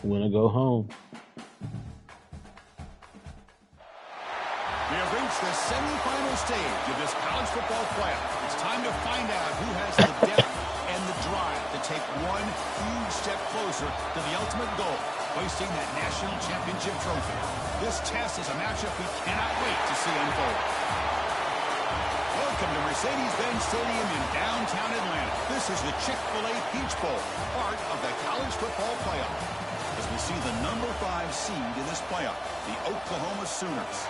When I go home. We have reached the semifinal stage of this college football playoff. It's time to find out who has the depth and the drive to take one huge step closer to the ultimate goal, hoisting that national championship trophy. This test is a matchup we cannot wait to see unfold. Welcome to Mercedes-Benz Stadium in downtown Atlanta. This is the Chick-fil-A Peach Bowl, part of the college football playoff. As we see the number 5 seed in this playoff, the Oklahoma Sooners,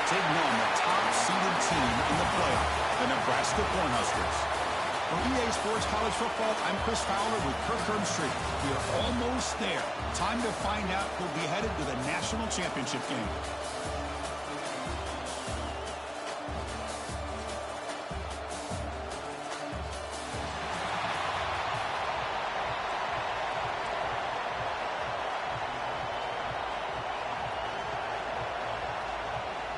taking on the top-seeded team in the playoff, the Nebraska Cornhuskers. For EA Sports College Football, I'm Chris Fowler with Kirk Herbstreit. We are almost there. Time to find out who'll be headed to the national championship game.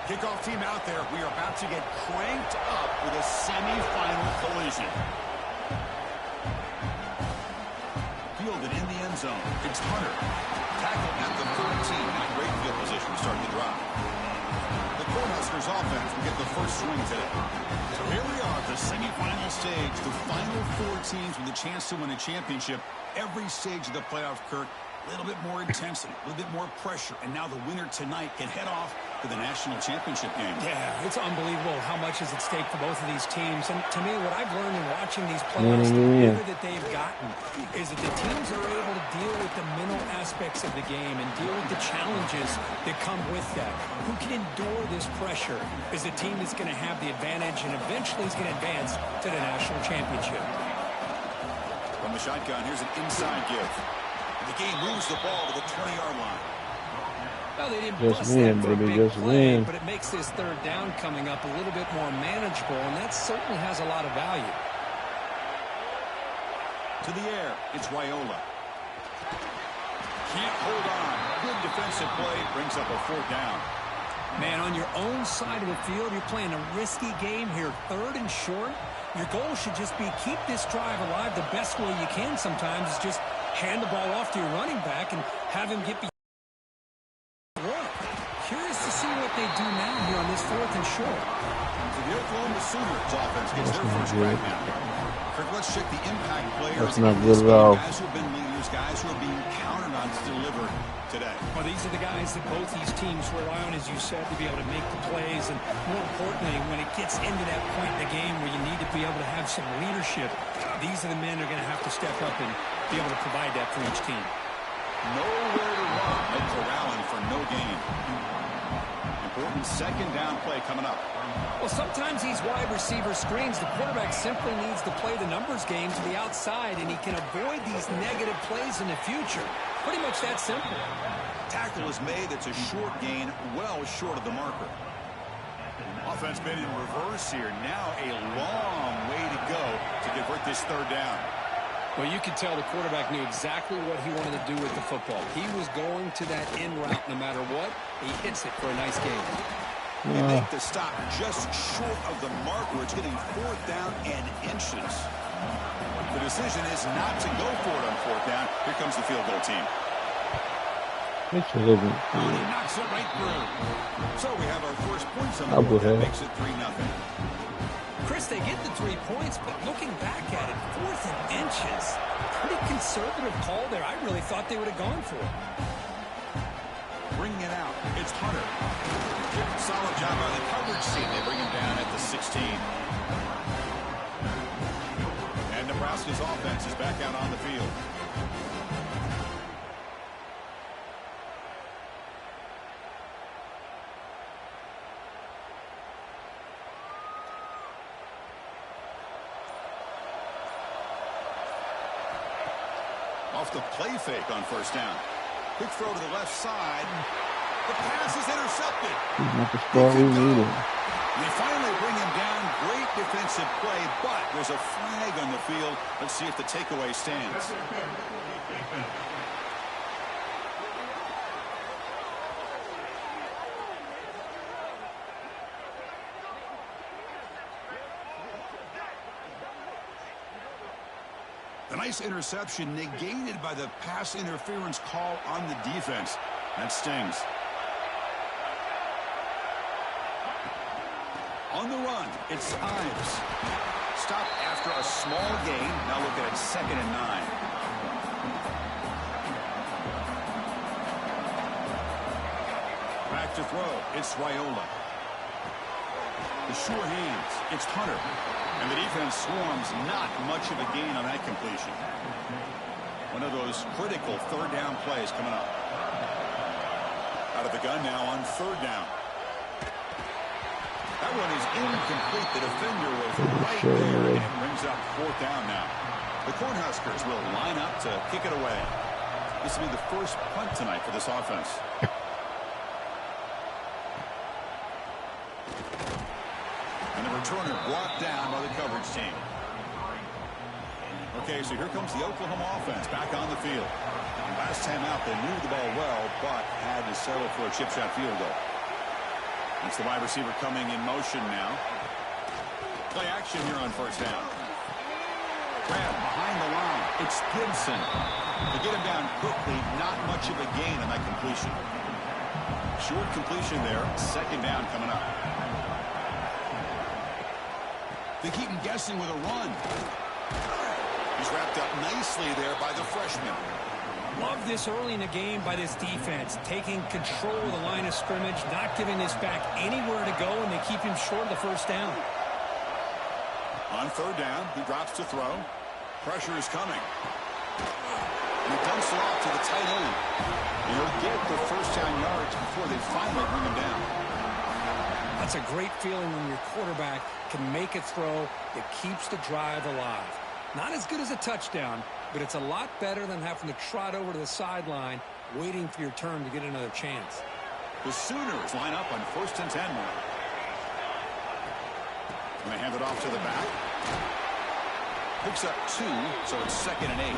Kickoff team out there. We are about to get cranked up with a semifinal collision. Fielded in the end zone. It's Hunter. Tackled at the 13. Not great field position to start the drive. The Cornhuskers offense will get the first swing today. So here we are, the semifinal stage. The final 4 teams with a chance to win a championship. Every stage of the playoff, Kirk, a little bit more intensity, a little bit more pressure. And now the winner tonight can head off to the national championship game. Yeah, it's unbelievable how much is at stake for both of these teams. And to me, what I've learned in watching these playoffs, the better that they've gotten, is that the teams are able to deal with the mental aspects of the game and deal with the challenges that come with that. Who can endure this pressure is a team that's going to have the advantage and eventually is going to advance to the national championship. From the shotgun, here's an inside give. The game moves the ball to the 20-yard line. Well, they didn't just bust win, that for baby, a big just play, win. but it makes this third down coming up a little bit more manageable, and that certainly has a lot of value. To the air, it's Raiola. Can't hold on. Good defensive play, brings up a 4th down. Man, on your own side of the field, you're playing a risky game here. 3rd and short. Your goal should just be keep this drive alive the best way you can sometimes is just hand the ball off to your running back and have him get work. Curious to see what they do now here on this 4th and short. So the Oklahoma Sooners offense gets their first crack now. Kirk, let's check the impact players. That's not good at all. Guys who have been leaders, guys who are being counted on to deliver today. Well, these are the guys that both these teams rely on, as you said, to be able to make the plays. And more importantly, when it gets into that point in the game where you need to be able to have some leadership, these are the men who are going to have to step up and be able to provide that for each team. Nowhere to run. No corralling for no gain. Important 2nd down play coming up. Well, sometimes these wide receiver screens, the quarterback simply needs to play the numbers game to the outside, and he can avoid these negative plays in the future. Pretty much that simple. Tackle is made. It's a short gain, well short of the marker. Offense been in reverse here. Now a long way to go to convert this 3rd down. Well, you could tell the quarterback knew exactly what he wanted to do with the football. He was going to that in route no matter what. He hits it for a nice game. They make the stop just short of the marker. It's getting 4th down and inches. The decision is not to go for it on 4th down. Here comes the field goal team. He knocks it right through. So we have our first points on the board. That makes it 3-0. Chris, they get the 3 points, but looking back at it, 4th and inches. Pretty conservative call there. I really thought they would have gone for it. Bringing it out. It's Hunter. Solid job by the coverage team. They bring him down at the 16. And Nebraska's offense is back out on the field. Off the play fake on 1st down. Quick throw to the left side. The pass is intercepted. Not the score we needed. They finally bring him down. Great defensive play, but there's a flag on the field. Let's see if the takeaway stands. The Nice interception negated by the pass interference call on the defense. That stings. On the run, it's Ives. Stop after a small gain. Now look at it, 2nd and 9. Back to throw, it's Raiola. The sure hands, it's Hunter. And the defense swarms, not much of a gain on that completion. One of those critical 3rd down plays coming up. Out of the gun now on 3rd down. That one is incomplete. The defender was right there and brings up 4th down now. The Cornhuskers will line up to kick it away. This will be the first punt tonight for this offense. And the returner brought down by the coverage team. Okay, so here comes the Oklahoma offense back on the field. Last time out, they knew the ball well, but had to settle for a chip shot field goal. It's the wide receiver coming in motion now. Play action here on 1st down. Grab behind the line. It's Gibson. To get him down quickly, not much of a gain on that completion. Short completion there. 2nd down coming up. They keep him guessing with a run. He's wrapped up nicely there by the freshman. Love this early in the game by this defense, taking control of the line of scrimmage, not giving this back anywhere to go, and they keep him short of the 1st down. On 3rd down, he drops to throw. Pressure is coming. And he dumps it off to the tight end. And he'll get the 1st down yards before they finally bring him down. That's a great feeling when your quarterback can make a throw that keeps the drive alive. Not as good as a touchdown, but it's a lot better than having to trot over to the sideline waiting for your turn to get another chance. The Sooners line up on 1st and 10 now. And they hand it off to the back. Picks up 2, so it's 2nd and 8.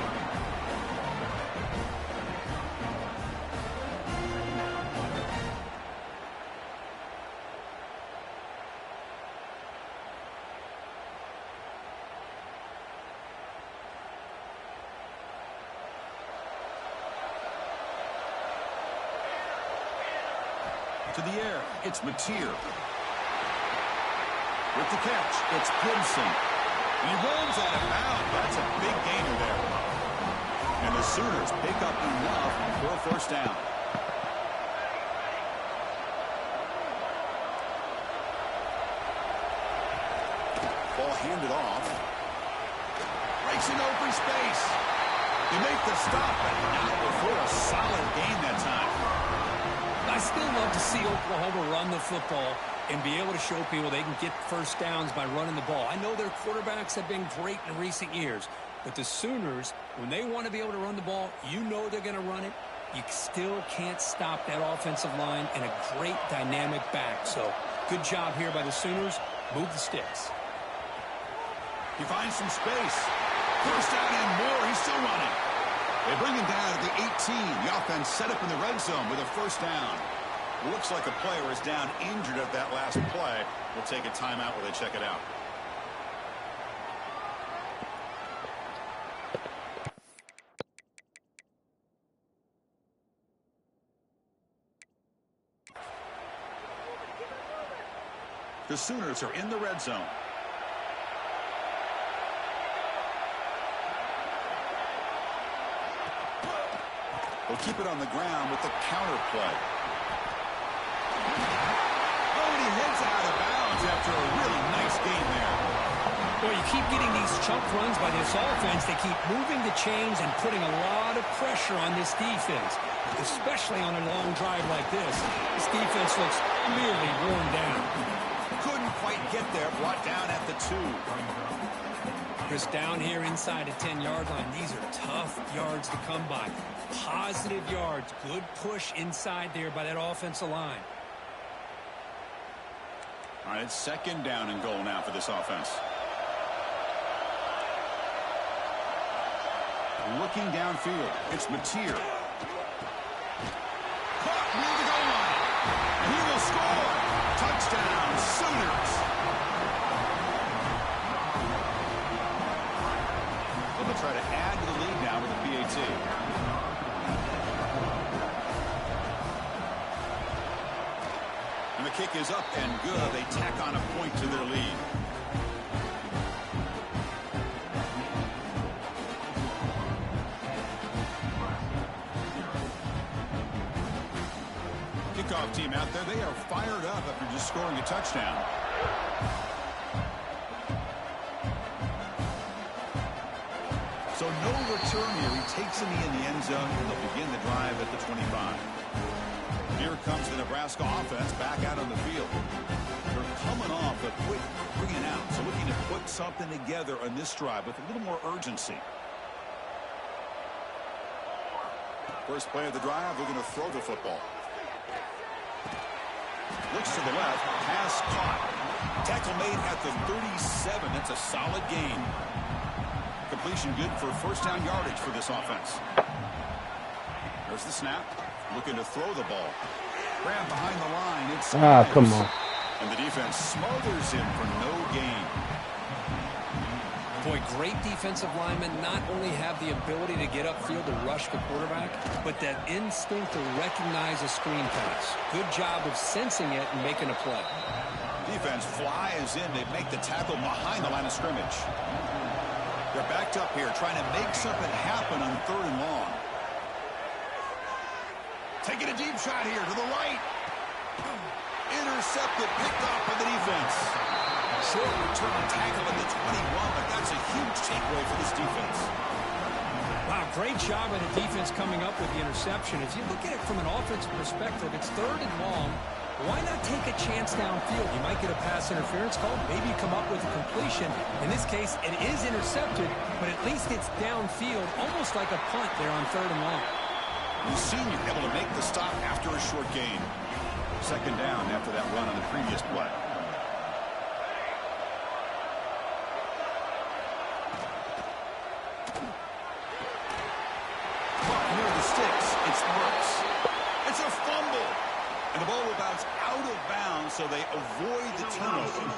To the air, it's Mateer. With the catch, it's Gibson. And he rolls out of bounds. That's a big gainer there. And the Sooners pick up enough for a 1st down. Ball handed off. Breaks in open space. They make the stop, but not before a solid gain that time. I still love to see Oklahoma run the football and be able to show people they can get 1st downs by running the ball. I know their quarterbacks have been great in recent years, but the Sooners, when they want to be able to run the ball, you know they're going to run it. You still can't stop that offensive line and a great dynamic back. So good job here by the Sooners. Move the sticks. He finds some space. 1st down and more. He's still running. They bring him down at the 18. The offense set up in the red zone with a 1st down. Looks like a player is down injured at that last play. We'll take a timeout while they check it out. The Sooners are in the red zone. They'll keep it on the ground with the counter play. Oh, and he heads out of bounds after a really nice game there. Well, you keep getting these chunk runs by this offense. They keep moving the chains and putting a lot of pressure on this defense, especially on a long drive like this. This defense looks clearly worn down. Couldn't quite get there, brought down at the 2. Just down here inside the 10-yard line, these are tough yards to come by. Positive yards, good push inside there by that offensive line. All right, it's 2nd down and goal now for this offense. Looking downfield, it's Mateer. Caught near the goal line, and he will score. Touchdown, Sooners. Well, the They'll try to add to the lead now with the PAT. And the kick is up and good. They tack on a point to their lead. Kickoff team out there. They are fired up after just scoring a touchdown. So no return here. He takes him in the end zone, and they'll begin the drive at the 25. Here comes the Nebraska offense back out on the field. They're coming off a quick 3-and-out, so looking to put something together on this drive with a little more urgency. First play of the drive, they're going to throw the football. Looks to the left, pass caught. Tackle made at the 37. That's a solid gain. Completion good for first down yardage for this offense. There's the snap. Looking to throw the ball. Grab behind the line. It's come on. And the defense smothers him for no gain. Boy, great defensive linemen not only have the ability to get upfield to rush the quarterback, but that instinct to recognize a screen pass. Good job of sensing it and making a play. Defense flies in. They make the tackle behind the line of scrimmage. They're backed up here, trying to make something happen on 3rd and long. Taking a deep shot here to the right. Intercepted, picked off by the defense. Short return tackle at the 21, but that's a huge takeaway for this defense. Wow, great job by the defense coming up with the interception. If you look at it from an offensive perspective, it's 3rd and long. Why not take a chance downfield? You might get a pass interference call, maybe come up with a completion. In this case, it is intercepted, but at least it's downfield, almost like a punt there on 3rd and long. The senior able to make the stop after a short gain. 2nd down after that run on the previous play. Near the sticks, it's Brooks. It's a fumble. And the ball will bounce out of bounds, so they avoid the turnover.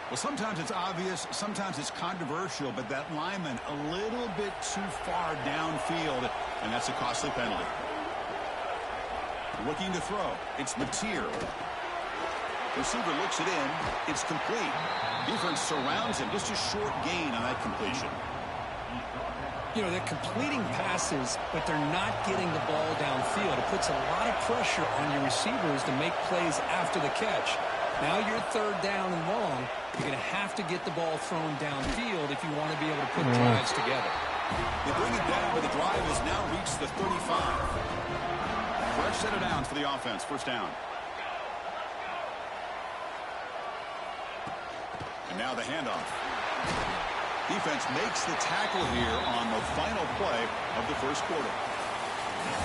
Well, sometimes it's obvious, sometimes it's controversial, but that lineman a little bit too far downfield, and that's a costly penalty. Looking to throw. It's Mateer. Receiver looks it in. It's complete. Defense surrounds him. Just a short gain on that completion. You know, they're completing passes, but they're not getting the ball downfield. It puts a lot of pressure on your receivers to make plays after the catch. Now you're 3rd down and long. You're going to have to get the ball thrown downfield if you want to be able to put drives together. They bring it down, but the drive has now reached the 35. Fresh set of downs for the offense. 1st down. And now the handoff. Defense makes the tackle here on the final play of the 1st quarter.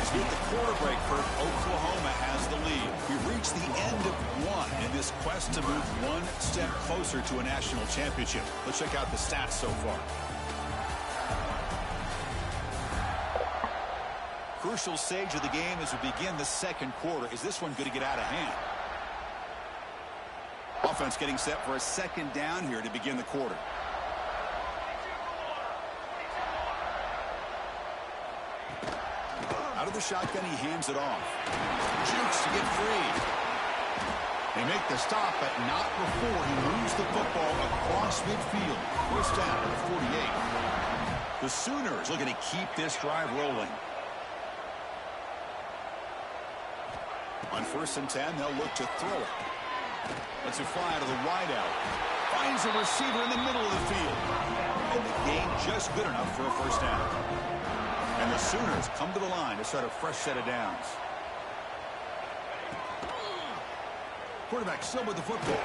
As we get the quarter break, Kirk, Oklahoma has the lead. We've reached the end of one in this quest to move one step closer to a national championship. Let's check out the stats so far. Crucial stage of the game as we begin the 2nd quarter. Is this one going to get out of hand? Offense getting set for a 2nd down here to begin the quarter. Out of the shotgun, he hands it off. Jukes to get free. They make the stop, but not before he moves the football across midfield. 1st down at the 48. The Sooners looking to keep this drive rolling. On 1st and 10, they'll look to throw it. Lets it fly to the wideout. Finds a receiver in the middle of the field. And the gain just good enough for a 1st down. And the Sooners come to the line to start a fresh set of downs. Quarterback still with the football.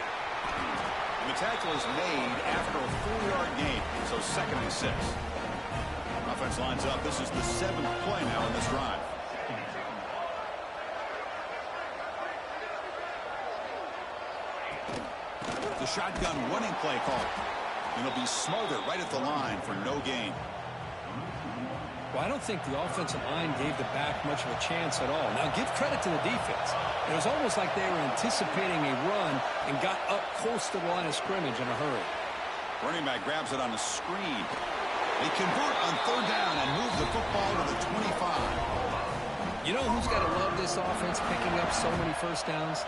And the tackle is made after a 4-yard gain, so 2nd and 6. Offense lines up. This is the 7th play now in this drive. The shotgun running play call. And it'll be smothered right at the line for no gain. Well, I don't think the offensive line gave the back much of a chance at all. Now, give credit to the defense. It was almost like they were anticipating a run and got up close to the line of scrimmage in a hurry. Running back grabs it on the screen. They convert on third down and move the football to the 25. You know who's got to love this offense picking up so many first downs?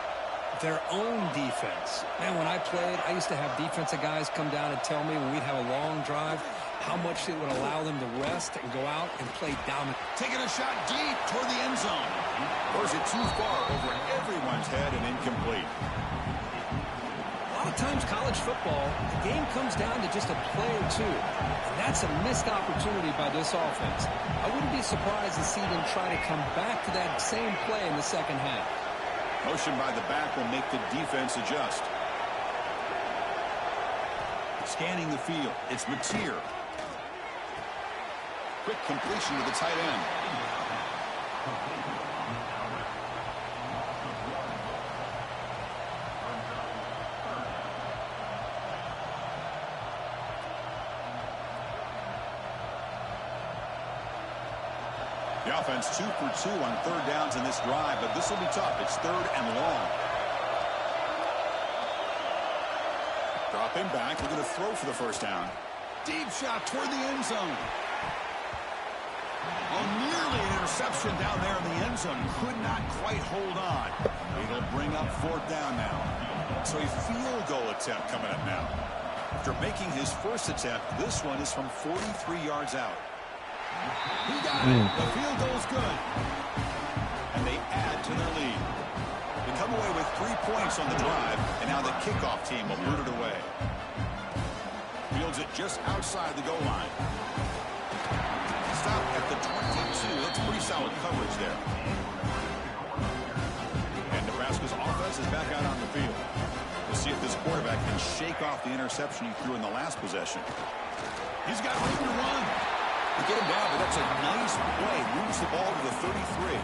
Their own defense. Man, when I played, I used to have defensive guys come down and tell me when we'd have a long drive how much it would allow them to rest and go out and play dominant. Taking a shot deep toward the end zone. Throws it too far over everyone's head and incomplete. A lot of times college football, the game comes down to just a play or two. And that's a missed opportunity by this offense. I wouldn't be surprised to see them try to come back to that same play in the second half. Motion by the back will make the defense adjust. Scanning the field. It's Mateer. Quick completion to the tight end. The offense 2 for 2 on third downs in this drive, but this will be tough. It's third and long. Dropping back, looking to throw for the first down. Deep shot toward the end zone. Oh, nearly an interception down there in the end zone. Could not quite hold on. It'll bring up fourth down now. So a field goal attempt coming up now. After making his first attempt, this one is from 43 yards out. He got it. The field goal's good. And they add to their lead. They come away with 3 points on the drive, and now the kickoff team will boot it away. Fields it just outside the goal line. Stop at the 22. That's pretty solid coverage there. And Nebraska's offense is back out on the field. We'll see if this quarterback can shake off the interception he threw in the last possession. He's got room to run. To get him down, but that's a nice play. Moves the ball to the 33.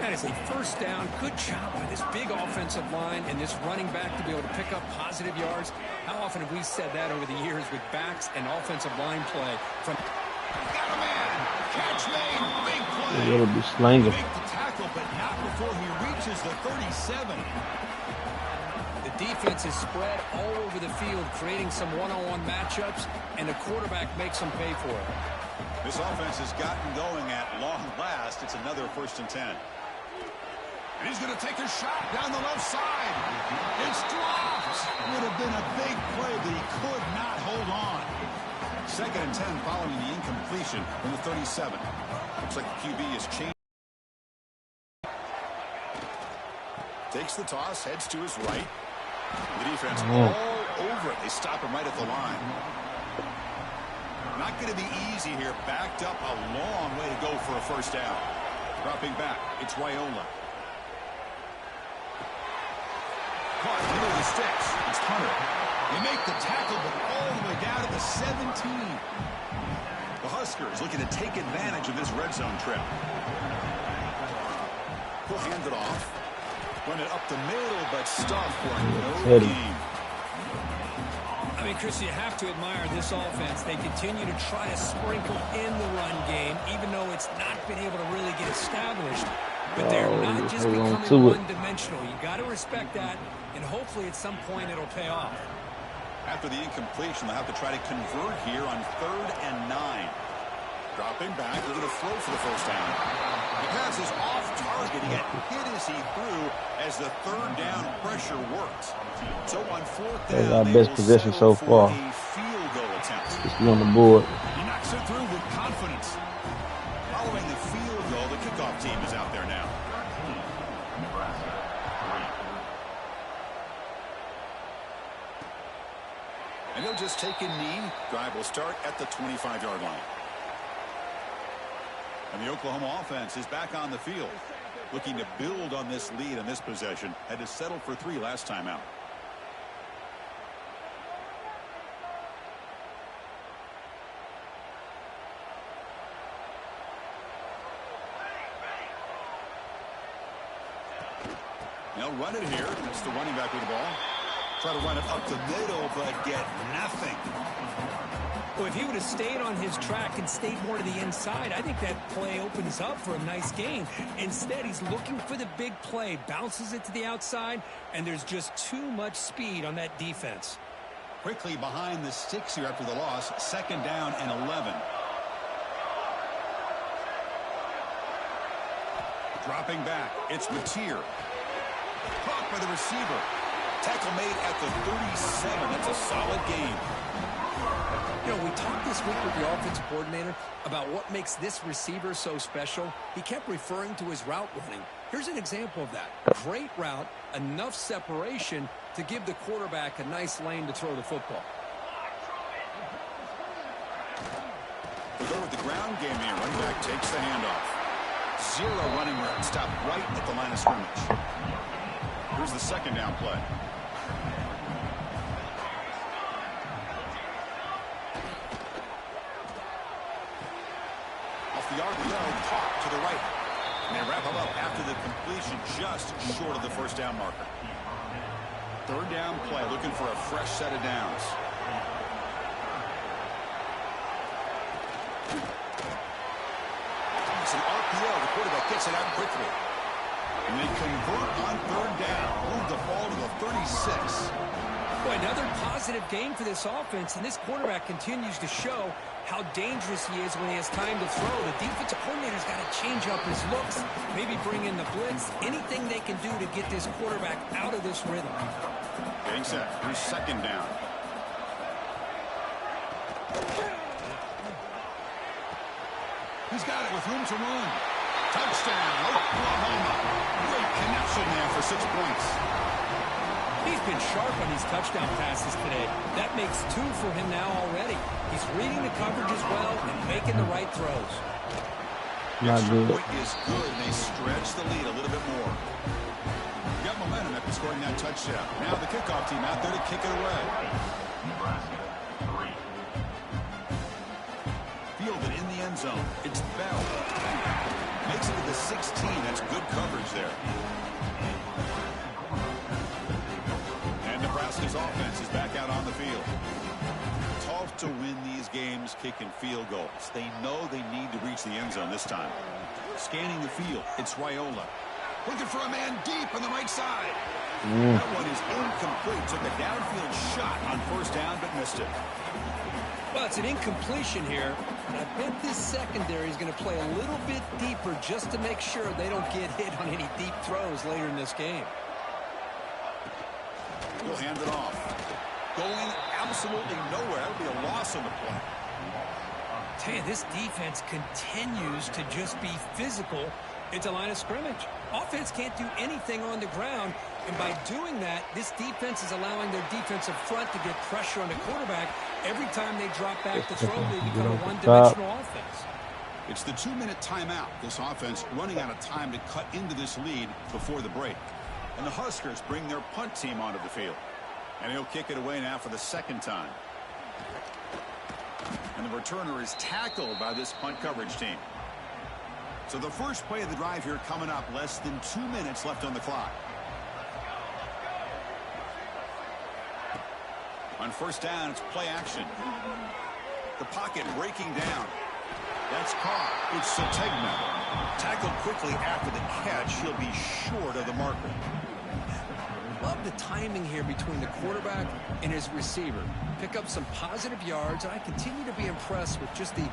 That is a first down. Good job by this big offensive line and this running back to be able to pick up positive yards. How often have we said that over the years with backs and offensive line play? From got a man. Catch made. Big play. It'll be slanging. Make the tackle, but not before he reaches the 37. the defense is spread all over the field, creating some one-on-one matchups, and the quarterback makes them pay for it. This offense has gotten going at long last. It's another 1st and 10. And he's going to take a shot down the left side. It's dropped. Would have been a big play, but he could not hold on. 2nd and 10 following the incompletion from the 37. Looks like the QB is changed. Takes the toss, heads to his right. The defense all over it. They stop him right at the line. Not going to be easy here. Backed up a long way to go for a 1st down. Dropping back, it's Raiola. Caught near the sticks. It's Hunter. They make the tackle, but all the way down to the 17. The Huskers looking to take advantage of this red zone trip. He'll hand it off. Run it up the middle, but stuffed for no gain. I mean, Chris, you have to admire this offense. They continue to try to sprinkle in the run game, even though it's not been able to really get established. But they're not just becoming one-dimensional. You got to respect that, and hopefully at some point it'll pay off. After the incompletion, they'll have to try to convert here on 3rd and 9. Dropping back, they're going to throw for the 1st down. The pass is off target. He got hit as he threw as the 3rd down pressure worked. So on 4th down, our best possession so far. A field goal attempt. Just be on the board. He knocks it through with confidence. Following the field goal, the kickoff team is out there now. And he'll just take a knee. Drive will start at the 25-yard line. And the Oklahoma offense is back on the field, looking to build on this lead in this possession. Had to settle for 3 last time out. They'll run it here. That's the running back with the ball. Try to run it up the middle, but get nothing. Well, if he would have stayed on his track and stayed more to the inside, I think that play opens up for a nice gain. Instead, he's looking for the big play, bounces it to the outside, and there's just too much speed on that defense. quickly behind the sticks here after the loss. 2nd down and 11. Dropping back, it's Mateer. Caught by the receiver. Tackle made at the 37. That's a solid game. You know, we talked this week with the offensive coordinator about what makes this receiver so special. He kept referring to his route running. Here's an example of that. Great route, enough separation to give the quarterback a nice lane to throw the football. We go with the ground game here. Running back takes the handoff. 0 running route. Stop right at the line of scrimmage. Here's the 2nd down play. Off the RPO, caught to the right. And they wrap him up after the completion just short of the 1st down marker. 3rd down play, looking for a fresh set of downs. It's an RPO. The quarterback gets it out quickly. And they convert on 3rd down. Move the ball to the 36. Boy, another positive game for this offense, and this quarterback continues to show how dangerous he is when he has time to throw. The defensive coordinator's got to change up his looks, maybe bring in the blitz, anything they can do to get this quarterback out of this rhythm. Getting set. Here's 2nd down. He's got it with room to run. Touchdown, Oklahoma. Great connection there for 6 points. He's been sharp on these touchdown passes today. That makes 2 for him now already. He's reading the coverage as well and making the right throws. Not good. Point is good, and they stretch the lead a little bit more. Got momentum after scoring that touchdown. Now the kickoff team out there to kick it away. Nebraska 3. Fielded in the end zone. It's Bell. Makes it to the 16. That's good coverage there. And Nebraska's offense is back out on the field. Tough to win these games kicking field goals. They know they need to reach the end zone this time. Scanning the field, it's Raiola. Looking for a man deep on the right side. That one is incomplete. Took a downfield shot on 1st down, but missed it. Well, it's an incompletion here. And I bet this secondary is going to play a little bit deeper just to make sure they don't get hit on any deep throws later in this game. He'll hand it off. Going absolutely nowhere. That would be a loss on the play. Tell you, this defense continues to just be physical at the line of scrimmage. Offense can't do anything on the ground, and by doing that, this defense is allowing their defensive front to get pressure on the quarterback. Every time they drop back to throw, they become a one-dimensional offense. It's the 2-minute timeout. This offense running out of time to cut into this lead before the break. And the Huskers bring their punt team onto the field. And he'll kick it away now for the 2nd time. And the returner is tackled by this punt coverage team. So the first play of the drive here coming up. Less than 2 minutes left on the clock. On 1st down, it's play action. The pocket breaking down. That's caught. It's Sategna. Tackled quickly after the catch. He'll be short of the marker. Love the timing here between the quarterback and his receiver. Pick up some positive yards, and I continue to be impressed with just the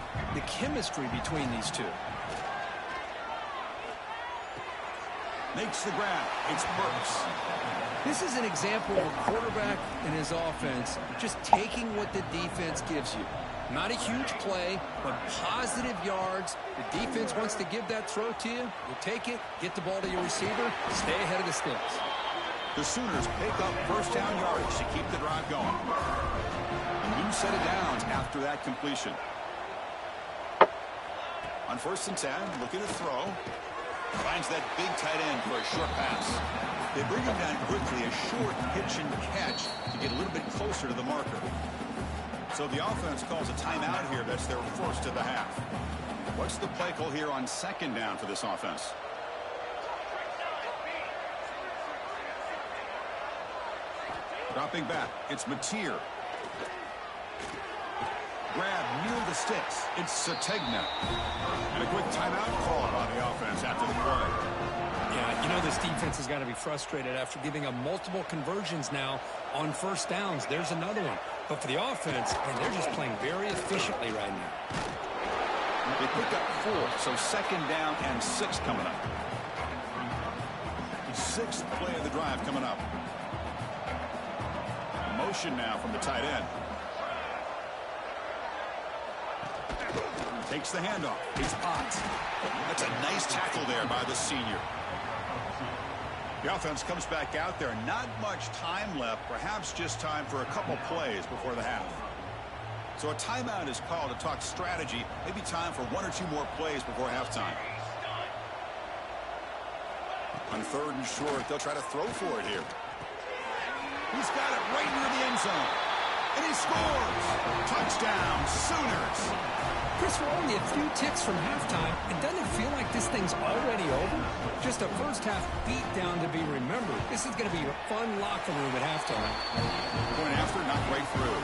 chemistry between these two. Makes the grab. It's Burks. This is an example of a quarterback and his offense just taking what the defense gives you. Not a huge play, but positive yards. The defense wants to give that throw to you. You take it, get the ball to your receiver, stay ahead of the sticks. The Sooners pick up 1st down yardage to keep the drive going. A new set of downs after that completion. On 1st and 10, looking to throw. Finds that big tight end for a short pass. They bring him down quickly, a short pitch and catch to get a little bit closer to the marker. So the offense calls a timeout here. That's their 1st of the half. What's the play call here on 2nd down for this offense? Dropping back, it's Mateer. Grab near the sticks. It's Sategna. And a quick timeout call by the offense after the play. Yeah, You know this defense has got to be frustrated after giving up multiple conversions now on first downs. There's another one. But for the offense, man, they're just playing very efficiently right now. They pick up 4, so second down and 6 coming up. 6th play of the drive coming up. Motion now from the tight end. Takes the handoff. It's Potts. That's a nice tackle there by the senior. The offense comes back out there. Not much time left. Perhaps just time for a couple plays before the half. So a timeout is called to talk strategy. Maybe time for 1 or 2 more plays before halftime. On 3rd and short, they'll try to throw for it here. He's got it right near the end zone. And he scores! Touchdown, Sooners! Chris, we're only a few ticks from halftime, and doesn't it feel like this thing's already over? Just a first-half beatdown to be remembered. This is going to be a fun locker room at halftime. Going after, not right through.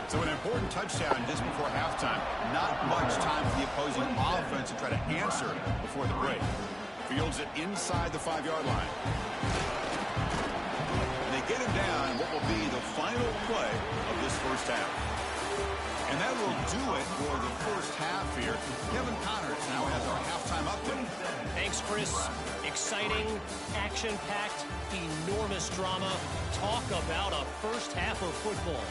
So an important touchdown just before halftime. Not much time for the opposing offense to try to answer before the break. Fields it inside the 5-yard line. And they get him down in what will be the final play of this first half. And that will do it for the first half here. Kevin Connors now has our halftime update. Thanks, Chris. Exciting, action-packed, enormous drama. Talk about a first half of football.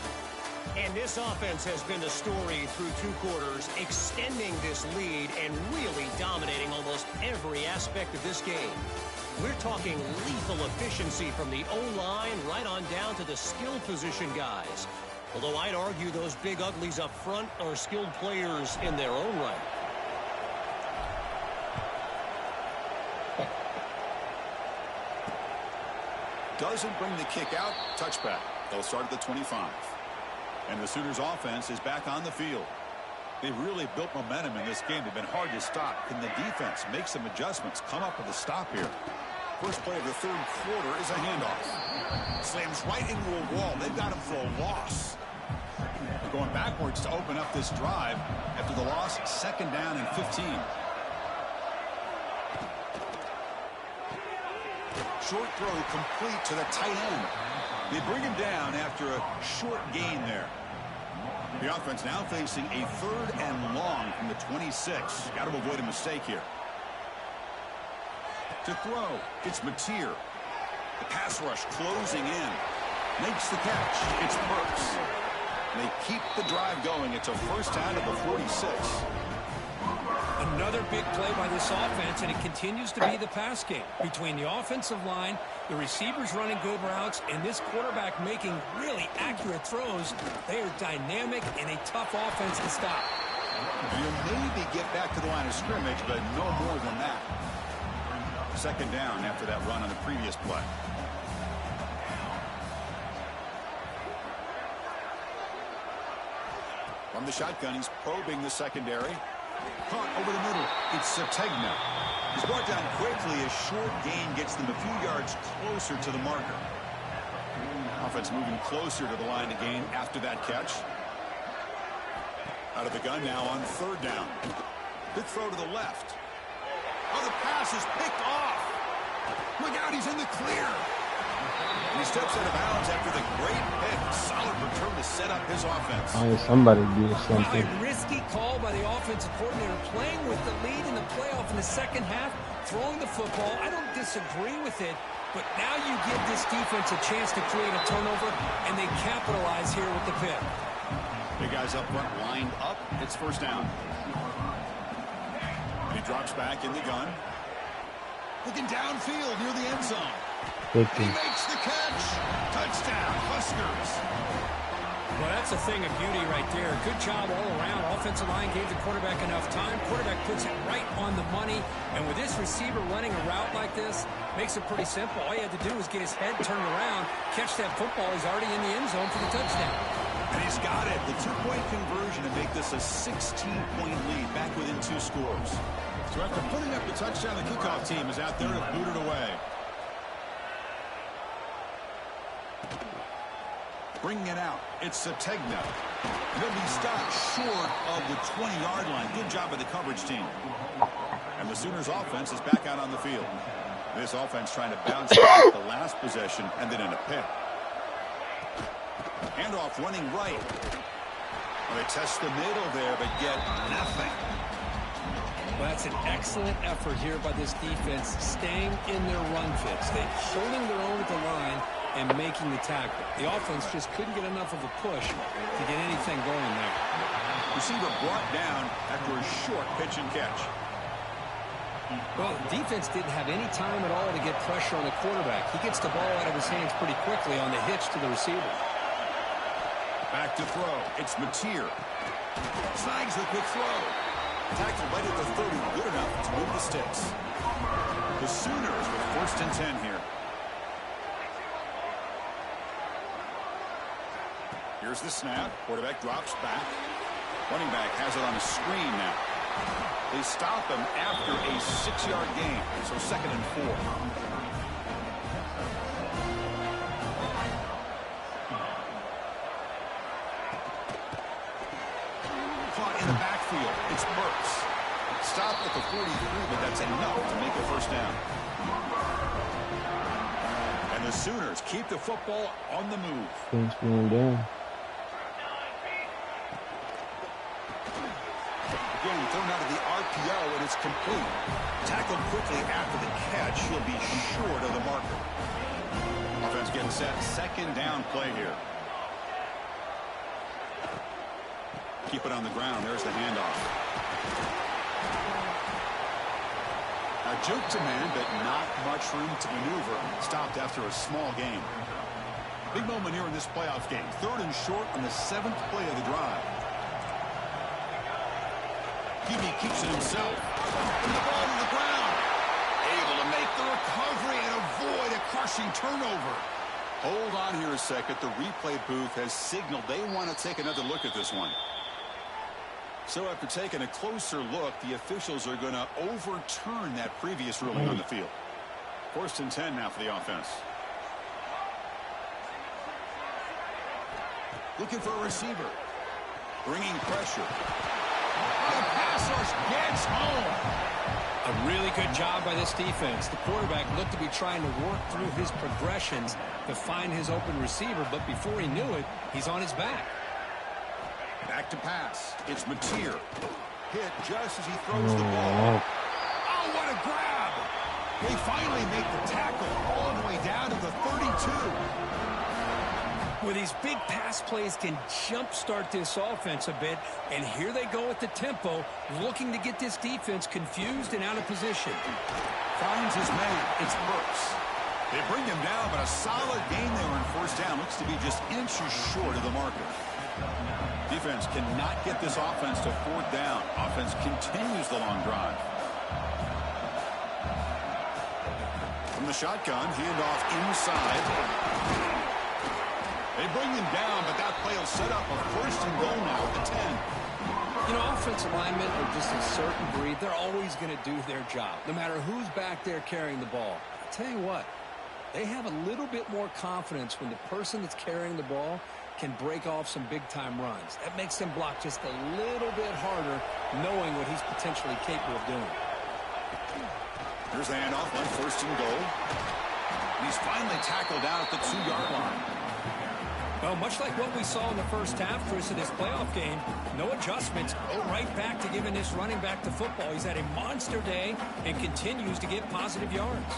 And this offense has been the story through 2 quarters, extending this lead and really dominating almost every aspect of this game. We're talking lethal efficiency from the O-line right on down to the skill position guys. Although I'd argue those big uglies up front are skilled players in their own right. Doesn't bring the kick out. Touchback. They'll start at the 25. And the Sooners offense is back on the field. They've really built momentum in this game. They've been hard to stop. Can the defense make some adjustments? Come up with a stop here. First play of the 3rd quarter is a handoff. Slams right into a wall. They've got him for a loss. They're going backwards to open up this drive after the loss. 2nd down and 15. Short throw complete to the tight end. They bring him down after a short gain there. The offense now facing a 3rd and long from the 26. Got to avoid a mistake here. To throw, it's Mateer. The pass rush closing in. Makes the catch. It's Burks. They keep the drive going. It's a first down at the 46. Another big play by this offense, and it continues to be the pass game. Between the offensive line, the receivers running good routes, and this quarterback making really accurate throws, they are dynamic and a tough offense to stop. You'll maybe get back to the line of scrimmage, but no more than that. 2nd down after that run on the previous play. From the shotgun, he's probing the secondary. Caught over the middle. It's Sategna. He's brought down quickly. A short gain gets them a few yards closer to the marker. Offense moving closer to the line to gain after that catch. Out of the gun now on 3rd down. Good throw to the left. Oh, the pass is picked off. Look out, he's in the clear. And he steps out of bounds after the great pick. Solid return to set up his offense. Oh, somebody do Well, something. a risky call by the offensive coordinator, playing with the lead in the playoff in the 2nd half, throwing the football. I don't disagree with it, but now you give this defense a chance to create a turnover, and they capitalize here with the pick. Big guys up front lined up. It's first down. And he drops back in the gun. Looking downfield near the end zone. He makes the catch. Touchdown, Huskers. Well, that's a thing of beauty right there. Good job all around. Offensive line gave the quarterback enough time. Quarterback puts it right on the money. And with this receiver running a route like this, makes it pretty simple. All you had to do was get his head turned around, catch that football. He's already in the end zone for the touchdown. And he's got it. The 2-point conversion to make this a 16-point lead, back within 2 scores. So after putting up the touchdown, the kickoff team is out there to boot it away. Bringing it out. It's Sategna. He'll be stopped short of the 20-yard line. Good job of the coverage team. And the Sooners offense is back out on the field. This offense trying to bounce back the last possession and then in a pick. Handoff running right. Well, they test the middle there, but get nothing. Well, that's an excellent effort here by this defense, staying in their run fits. They're holding their own at the line and making the tackle. The offense just couldn't get enough of a push to get anything going there. Receiver brought down after a short pitch and catch. Well, the defense didn't have any time at all to get pressure on the quarterback. He gets the ball out of his hands pretty quickly on the hitch to the receiver. Back to throw. It's Mateer. Snags the quick throw. Tackle right at the 30. Good enough to move the sticks. The Sooners with 1st and 10 here. Here's the snap. Quarterback drops back. Running back has it on a screen now. They stop him after a 6-yard gain. So 2nd and 4. Caught in the backfield. It's Burks. Stop at the 43, but that's enough to make a 1st down. And the Sooners keep the football on the move. Things going down. Again, thrown out of the RPO, and it's complete. Tackled quickly after the catch. He'll be short of the marker. Offense getting set. 2nd down play here. Keep it on the ground. There's the handoff. Now, juke to man, but not much room to maneuver. Stopped after a small gain. Big moment here in this playoff game. 3rd and short on the 7th play of the drive. Hebe keeps it himself. And the ball to the ground. Able to make the recovery and avoid a crushing turnover. Hold on here a second. The replay booth has signaled they want to take another look at this one. So after taking a closer look, the officials are going to overturn that previous ruling on the field. 1st and 10 now for the offense. Looking for a receiver. Bringing pressure. The pass rush gets home. A really good job by this defense. The quarterback looked to be trying to work through his progressions to find his open receiver, but before he knew it, he's on his back. Back to pass. It's Mateer. Hit just as he throws the ball. Oh, what a grab! They finally make the tackle all the way down to the 32. Well, these big pass plays can jumpstart this offense a bit, and here they go at the tempo, looking to get this defense confused and out of position. Finds his man. It's Burks. They bring him down, but a solid gain there on 1st down. Looks to be just inches short of the marker. Defense cannot get this offense to 4th down. Offense continues the long drive. From the shotgun, handoff inside. They bring him down, but that play will set up a 1st and goal now at the 10. You know, offensive linemen are just a certain breed. They're always going to do their job, no matter who's back there carrying the ball. I'll tell you what, they have a little bit more confidence when the person that's carrying the ball can break off some big-time runs. That makes them block just a little bit harder, knowing what he's potentially capable of doing. Here's the handoff on 1st and goal. And he's finally tackled out at the 2-yard line. Well, much like what we saw in the first half, Chris, of this playoff game, no adjustments. Go right back to giving this running back to football. He's had a monster day and continues to get positive yards.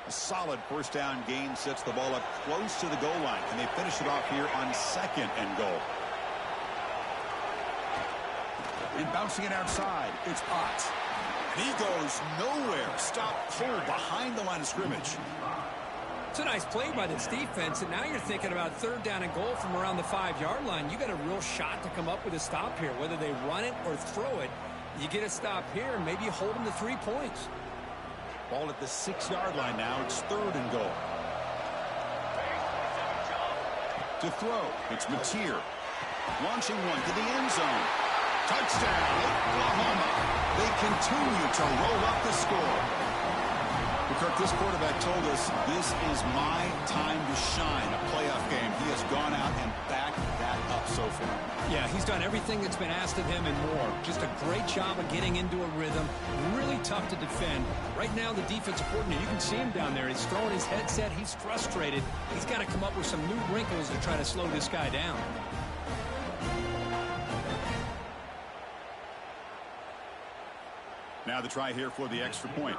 A solid 1st down gain sets the ball up close to the goal line. Can they finish it off here on 2nd and goal? And bouncing it outside, it's Ott. And he goes nowhere. Stop pulled behind the line of scrimmage. It's a nice play by this defense, and now you're thinking about 3rd down and goal from around the 5-yard line. You got a real shot to come up with a stop here. Whether they run it or throw it, you get a stop here, and maybe you hold them to 3 points. Ball at the 6-yard line now. It's 3rd and goal. To throw, it's Mateer. Launching one to the end zone. Touchdown, Oklahoma. They continue to roll up the score. Kirk, this quarterback told us this is my time to shine, a playoff game. He has gone out and backed that up so far. Yeah, he's done everything that's been asked of him and more. Just a great job of getting into a rhythm. Really tough to defend. Right now, the defensive coordinator, you can see him down there. He's throwing his headset. He's frustrated. He's got to come up with some new wrinkles to try to slow this guy down. Now the try here for the extra point.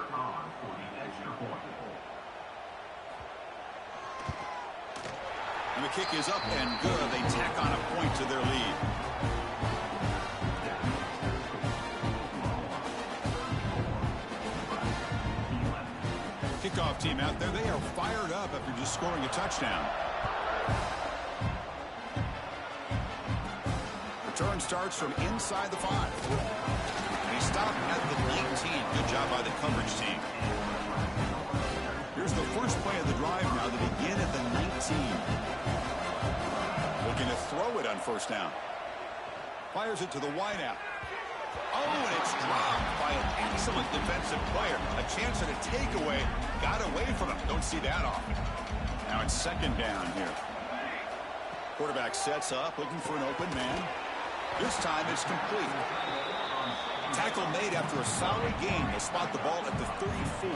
And the kick is up and good. They tack on a point to their lead. Kickoff team out there. They are fired up after just scoring a touchdown. Return starts from inside the 5. He stopped at the 19. Good job by the coverage team. Here's the first play of the drive now to begin at the 19. Looking to throw it on first down. Fires it to the wideout. Oh, and it's dropped by an excellent defensive player. A chance at a takeaway. Got away from him. Don't see that often. Now it's second down here. Quarterback sets up, looking for an open man. This time it's complete. Tackle made after a solid gain. He'll spot the ball at the 34.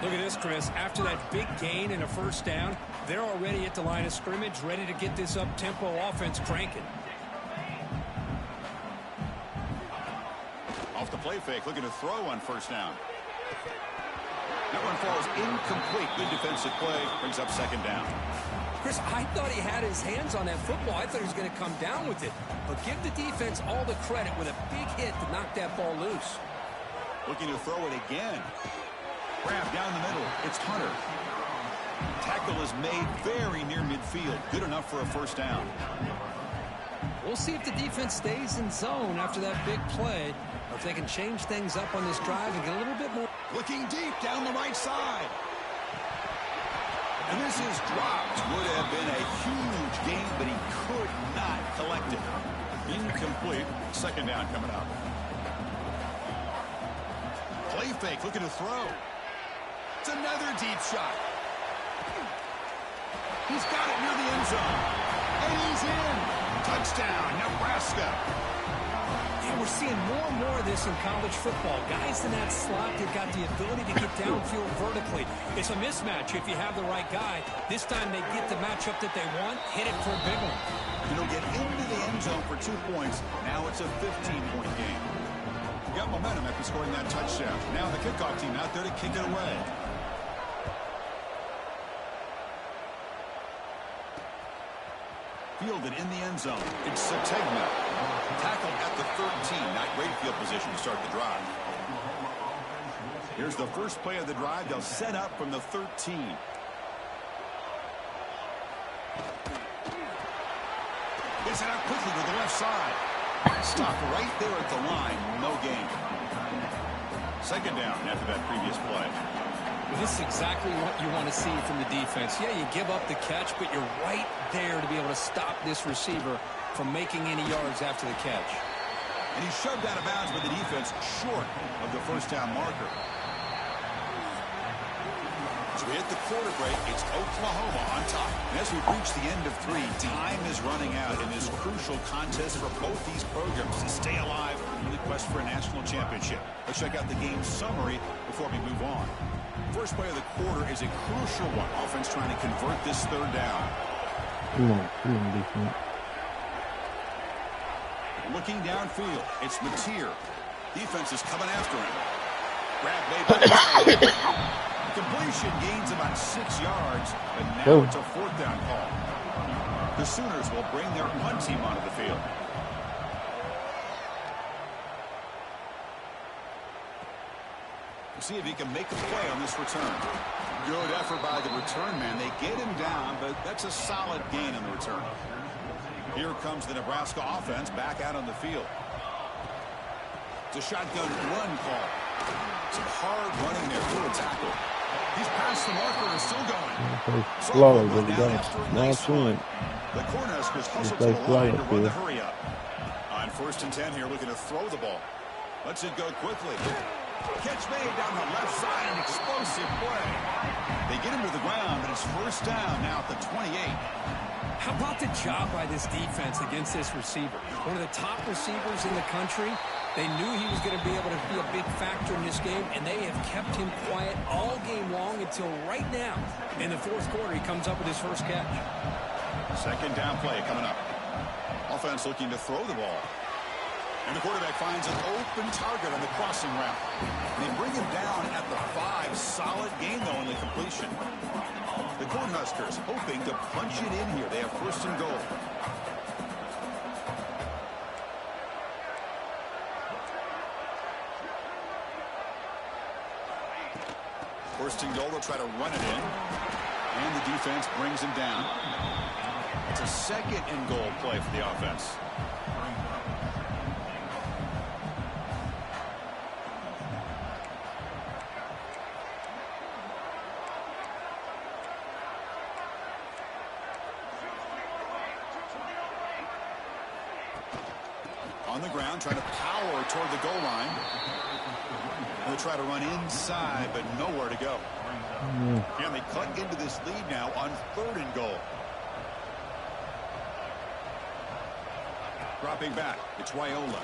Look at this, Chris. After that big gain and a first down, they're already at the line of scrimmage, ready to get this up-tempo offense cranking. Off the play fake, looking to throw on first down. That one falls incomplete. Good defensive play. Brings up second down. Chris, I thought he had his hands on that football. I thought he was going to come down with it. But give the defense all the credit with a big hit to knock that ball loose. Looking to throw it again. Grab down the middle. It's Hunter. Tackle is made very near midfield. Good enough for a first down. We'll see if the defense stays in zone after that big play, or if they can change things up on this drive and get a little bit more. Looking deep down the right side. And this is dropped. Would have been a huge gain, but he could not collect it. Incomplete. Second down coming up. Play fake, looking to throw. It's another deep shot. He's got it near the end zone. And he's in. Touchdown, Nebraska. Yeah, we're seeing more and more of this in college football. Guys in that slot, they've got the ability to get downfield vertically. It's a mismatch if you have the right guy. This time they get the matchup that they want, hit it for a big one. It'll get into the end zone for 2 points. Now it's a 15-point game. Got momentum after scoring that touchdown. Now the kickoff team out there to kick it away. Fielded in the end zone. It's Sategna. Tackled at the 13. Not great field position to start the drive. Here's the first play of the drive. They'll set up from the 13. Gets it out quickly to the left side. Stop right there at the line. No gain. Second down after that previous play. Well, this is exactly what you want to see from the defense. Yeah, you give up the catch, but you're right there to be able to stop this receiver from making any yards after the catch. And he's shoved out of bounds by the defense short of the first down marker. As we hit the quarter break, it's Oklahoma on top. And as we reach the end of 3, time is running out in this crucial contest for both these programs to stay alive in the quest for a national championship. Let's check out the game summary before we move on. First play of the quarter is a crucial one. Offense trying to convert this third down. Come on, defense. Looking downfield, it's Mateer. Defense is coming after him. Grab made by the completion, gains about 6 yards, but now it's a fourth down call. The Sooners will bring their punt team onto the field. We'll see if he can make a play on this return. Good effort by the return man. They get him down, but that's a solid gain on the return. Here comes the Nebraska offense back out on the field. It's a shotgun run call. Some hard running there through a tackle. He's past the marker and still going. Slow, but we got nice swing. The Cornhuskers hustle to the line to run the hurry up. On 1st and 10 here, looking to throw the ball. Lets it go quickly. Catch made down the left side, an explosive play. They get him to the ground, but it's first down now at the 28. How about the job by this defense against this receiver? One of the top receivers in the country. They knew he was going to be able to be a big factor in this game, and they have kept him quiet all game long until right now. In the fourth quarter, he comes up with his first catch. Second down play coming up. Offense looking to throw the ball. And the quarterback finds an open target on the crossing route. They bring him down at the 5. Solid game, though, in the completion. The Cornhuskers hoping to punch it in here. They have first and goal. First and goal, they'll try to run it in. And the defense brings him down. It's a second and goal play for the offense. On the ground, trying to power toward the goal line. They'll try to run inside, but nowhere to go. And they cut into this lead now on third and goal. Dropping back, it's Wyola.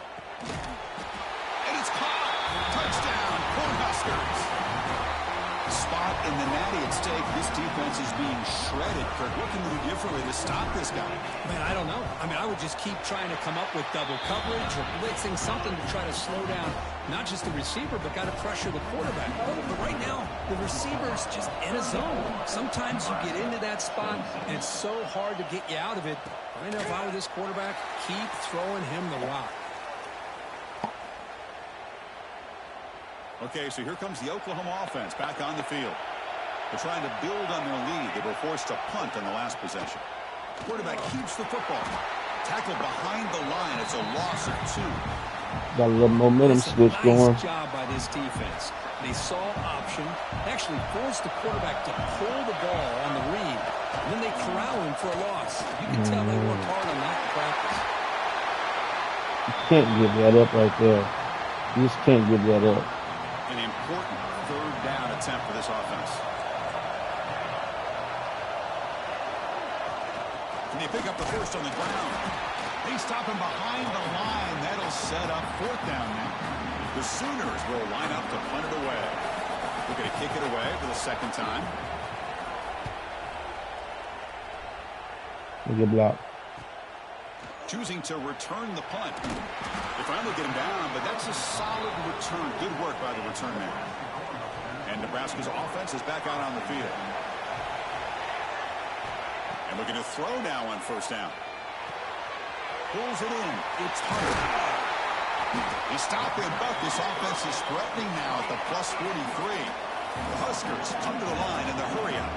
And it's caught! Touchdown, Cornhuskers! Spot in the natty at stake. This defense is being shredded. Kirk, what can we do differently to stop this guy? Man, I don't know. I mean, I would just keep trying to come up with double coverage or blitzing, something to try to slow down not just the receiver, but got to pressure the quarterback. But right now, the receiver's just in a zone. Sometimes you get into that spot, and it's so hard to get you out of it. I know if I were this quarterback, keep throwing him the rock. Okay, so here comes the Oklahoma offense back on the field. They're trying to build on their lead. They were forced to punt on the last possession. Quarterback keeps the football. Tackled behind the line. It's a loss of 2. Got a little momentum switch going. Nice job by this defense. They saw option, actually forced the quarterback to pull the ball on the read, and then they corral him for a loss. You can tell they worked hard on that in practice. You can't give that up right there. You just can't give that up. An important third down attempt for this offense. And they pick up the first on the ground. They stop him behind the line. That'll set up fourth down now. The Sooners will line up to punt it away. They're going to kick it away for the second time. Good block. Choosing to return the punt. They finally get him down, but that's a solid return. Good work by the return man. And Nebraska's offense is back out on the field. And looking to throw now on first down. Pulls it in. It's Hunter. They stop him, but this offense is threatening now at the plus 43. The Huskers come to the line in the hurry-up.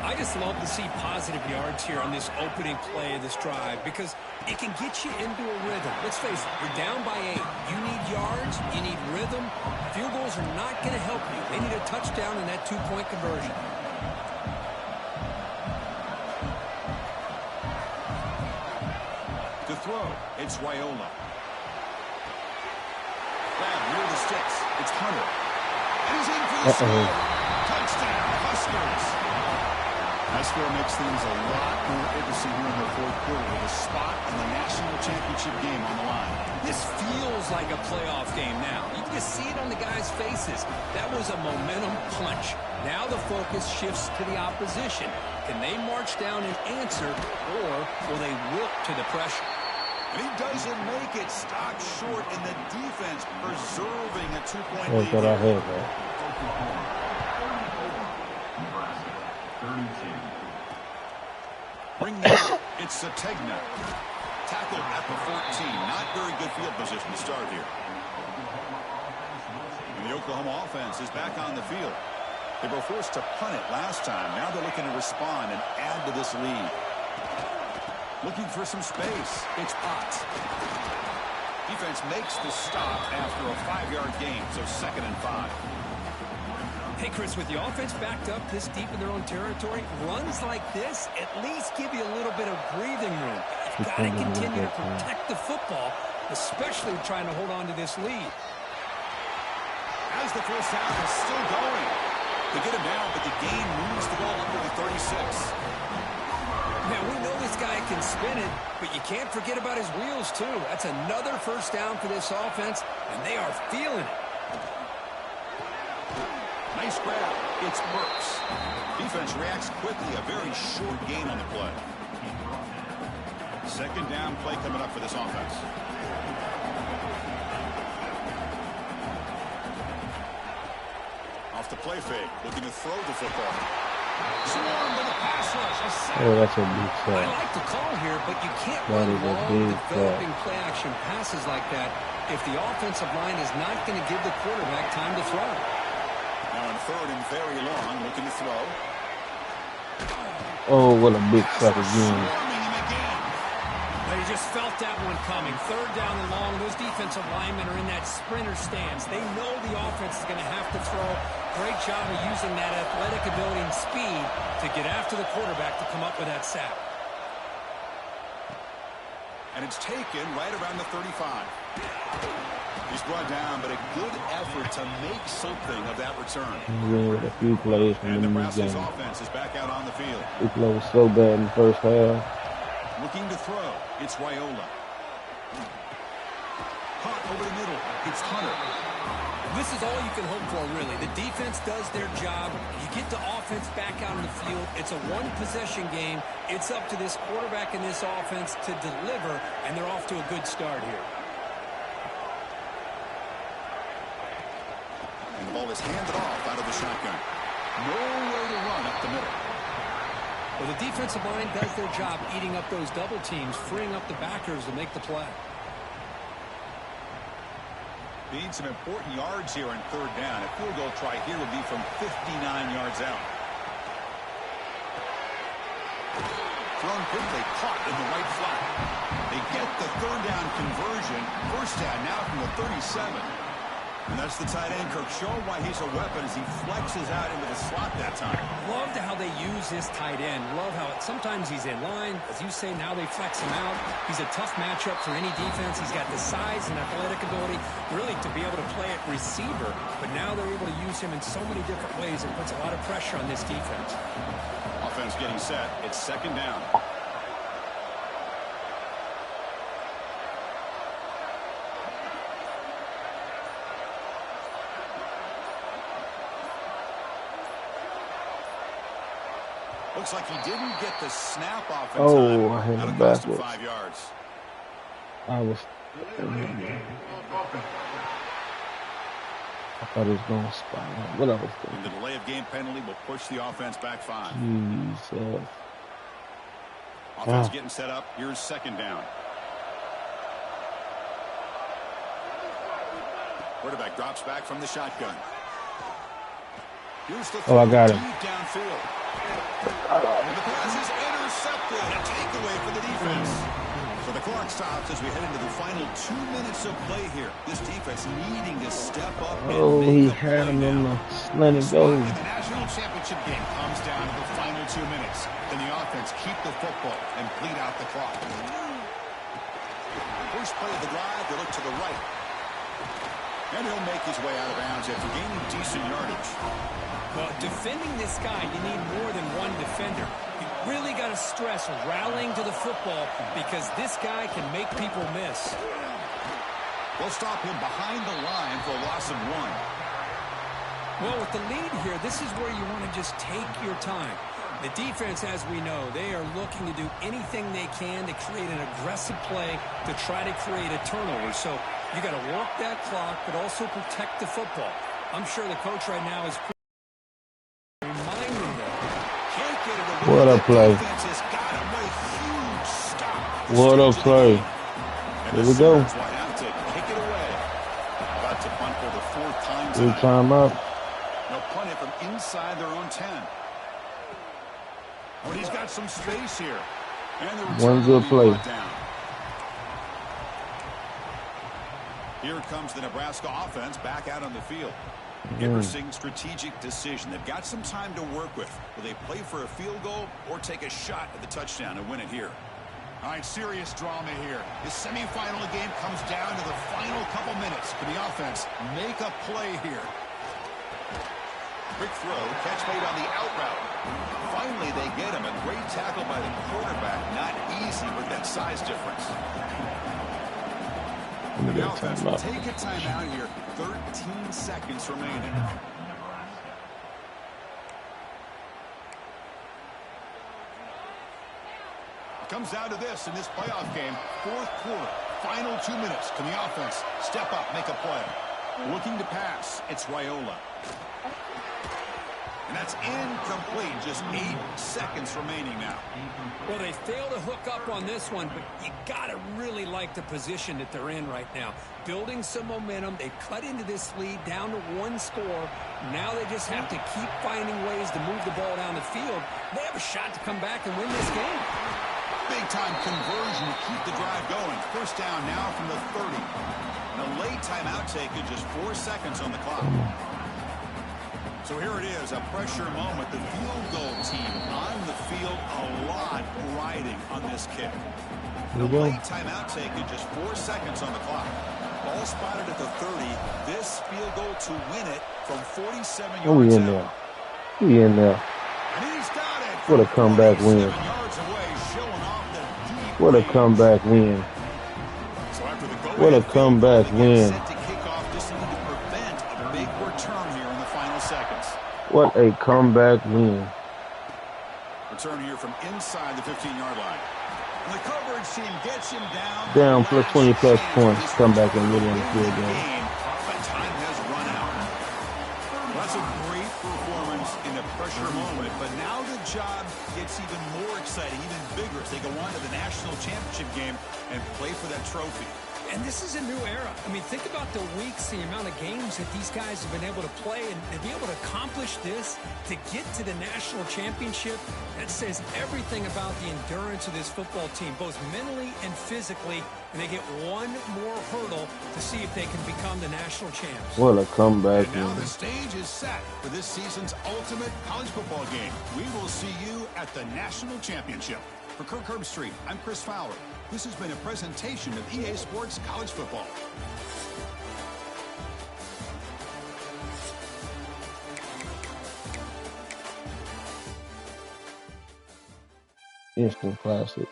I just love to see positive yards here on this opening play of this drive because it can get you into a rhythm. Let's face it, you're down by 8. You need yards, you need rhythm. Field goals are not going to help you. They need a touchdown in that 2-point conversion. To throw, it's Wyola. Grab near the sticks. It's Hunter. And he's in for the score. Touchdown, Huskers. That score makes things a lot more interesting here in the fourth quarter with a spot in the national championship game on the line. This feels like a playoff game now. You can just see it on the guys' faces. That was a momentum punch. Now the focus shifts to the opposition. Can they march down and answer, or will they wilt to the pressure? And he doesn't make it. Stop short in the defense, preserving a 2-point That's lead. what I heard, man. Nebraska, 32. Bring down. It's Sategna. Tackled at the 14. Not very good field position to start here. And the Oklahoma offense is back on the field. They were forced to punt it last time. Now they're looking to respond and add to this lead. Looking for some space. It's Potts. Defense makes the stop after a 5-yard gain, so 2nd and 5. Hey, Chris, with the offense backed up this deep in their own territory, runs like this at least give you a little bit of breathing room. You've got to continue to protect the football, especially trying to hold on to this lead. As the first half is still going. They get him down, but the gain moves the ball up to the 36. Man, we know this guy can spin it, but you can't forget about his wheels, too. That's another first down for this offense, and they are feeling it. Nice grab. It's Burks. Defense reacts quickly. A very short gain on the play. Second down play coming up for this offense. Off the play fake. Looking to throw the football. Swarmed with a pass rush. A sack. Oh, that's a big I shot. like the call here, but you can't That run is a long, big developing play-action passes like that if the offensive line is not going to give the quarterback time to throw. Now in third and very long, looking to throw. Oh, what a big shot again. Swarming him again. But he just felt that one coming. Third down and long. Those defensive linemen are in that sprinter stance. They know the offense is going to have to throw. Great job of using that athletic ability and speed to get after the quarterback to come up with that sack. And it's taken right around the 35. He's brought down, but a good effort to make something of that return. With a few plays from And the new Nebraska's game. offense is back out on the field. We played so bad in the first half. Looking to throw. It's Raiola. Caught over the middle. It's Hunter. This is all you can hope for, really. The defense does their job. You get the offense back out on the field. It's a one-possession game. It's up to this quarterback and this offense to deliver, and they're off to a good start here. And the ball is handed off out of the shotgun. Nowhere to run up the middle. Well, the defensive line does their job eating up those double teams, freeing up the backers to make the play. Need some important yards here on third down. A field goal try here would be from 59 yards out. Thrown quickly, caught in the right flat. They get the third down conversion. First down now from the 37. And that's the tight end, Kirk, showing why he's a weapon as he flexes out into the slot that time. Loved how they use his tight end. Love how sometimes he's in line. As you say, now they flex him out. He's a tough matchup for any defense. He's got the size and athletic ability really to be able to play at receiver. But now they're able to use him in so many different ways. It puts a lot of pressure on this defense. Offense getting set. It's second down. Looks like he didn't get the snap off in time. Oh, I hit That'll him cost him backwards. 5 yards. I thought he was going to spot him. What I was And thinking. the delay of game penalty will push the offense back 5. Jesus. Offense getting set up. Here's second down. Quarterback drops back from the shotgun. Here's the Oh, I got him. deep downfield. And the pass is intercepted. A takeaway for the defense. So the clock stops as we head into the final 2 minutes of play here. This defense needing to step up and Oh, he make a had play him on now. the slant and go. The national championship game comes down to the final 2 minutes. Then the offense keep the football and bleed out the clock. First play of the drive, they look to the right. And he'll make his way out of bounds after gaining decent yardage. Well, defending this guy, you need more than one defender. You really got to stress rallying to the football because this guy can make people miss. They'll stop him behind the line for a loss of 1. Well, with the lead here, this is where you want to just take your time. The defense, as we know, they are looking to do anything they can to create an aggressive play to try to create a turnover. So you got to work that clock, but also protect the football. I'm sure the coach right now is reminding them. Can't get it away. What a play. The defense has got him with a huge stop. What a play. And Here the we go. Sooners will have to kick it away. About to punt for the 4th time Good tonight. time up. They'll punt it from inside their own 10. Oh, he's got some space here. And the return One will good be play. brought down. Here comes the Nebraska offense back out on the field. Interesting strategic decision. They've got some time to work with. Will they play for a field goal or take a shot at the touchdown and win it here? All right, serious drama here. The semifinal game comes down to the final couple minutes. Can the offense make a play here? Quick throw, catch made on the out route. Finally, they get him. A great tackle by the quarterback. Not easy with that size difference. The offense will take a timeout here. 13 seconds remaining. It comes down to this in this playoff game. Fourth quarter, final 2 minutes. Can the offense step up, make a play? Looking to pass, it's Raiola. And that's incomplete. Just 8 seconds remaining now. Well, they fail to hook up on this one, but you got to really like the position that they're in right now. Building some momentum. They cut into this lead down to 1 score. Now they just have to keep finding ways to move the ball down the field. They have a shot to come back and win this game. Big-time conversion to keep the drive going. First down now from the 30. And a late timeout taken, just 4 seconds on the clock. So here it is, a pressure moment. The field goal team on the field, a lot riding on this kick. The late timeout taken, just 4 seconds on the clock. Ball spotted at the 30. This field goal to win it from 47 yards We in there. We in there. And he's got it. What a comeback win. Yards away, showing off the deep What a comeback win. So after the goal, What a comeback win. set to kick off, just need to prevent a big return here in the final seconds. What a comeback win. Return here from inside the 15-yard line. And the coverage team gets him down. Down plus 20 plus points. Come back and really on the field goal. But time has run out. Well, that's a great performance in a pressure moment. But now the job gets even more exciting, even bigger as they go on to the national championship game and play for that trophy. And this is a new era. I mean, think about the weeks, the amount of games that these guys have been able to play, and to be able to accomplish this, to get to the national championship, that says everything about the endurance of this football team, both mentally and physically, and they get one more hurdle to see if they can become the national champs. What a comeback And now win. the stage is set for this season's ultimate college football game. We will see you at the national championship. For Kirk Herbstreit, I'm Chris Fowler. This has been a presentation of EA Sports College Football. Instant classic.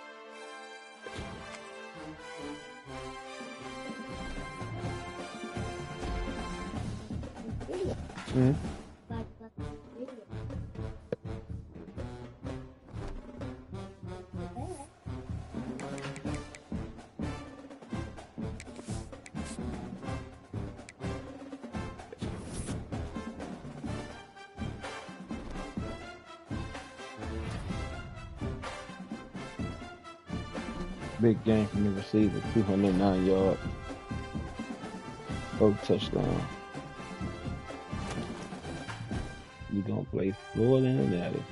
Big game from the receiver, 209 yards. 4 touchdown. You gonna play Florida and Natty.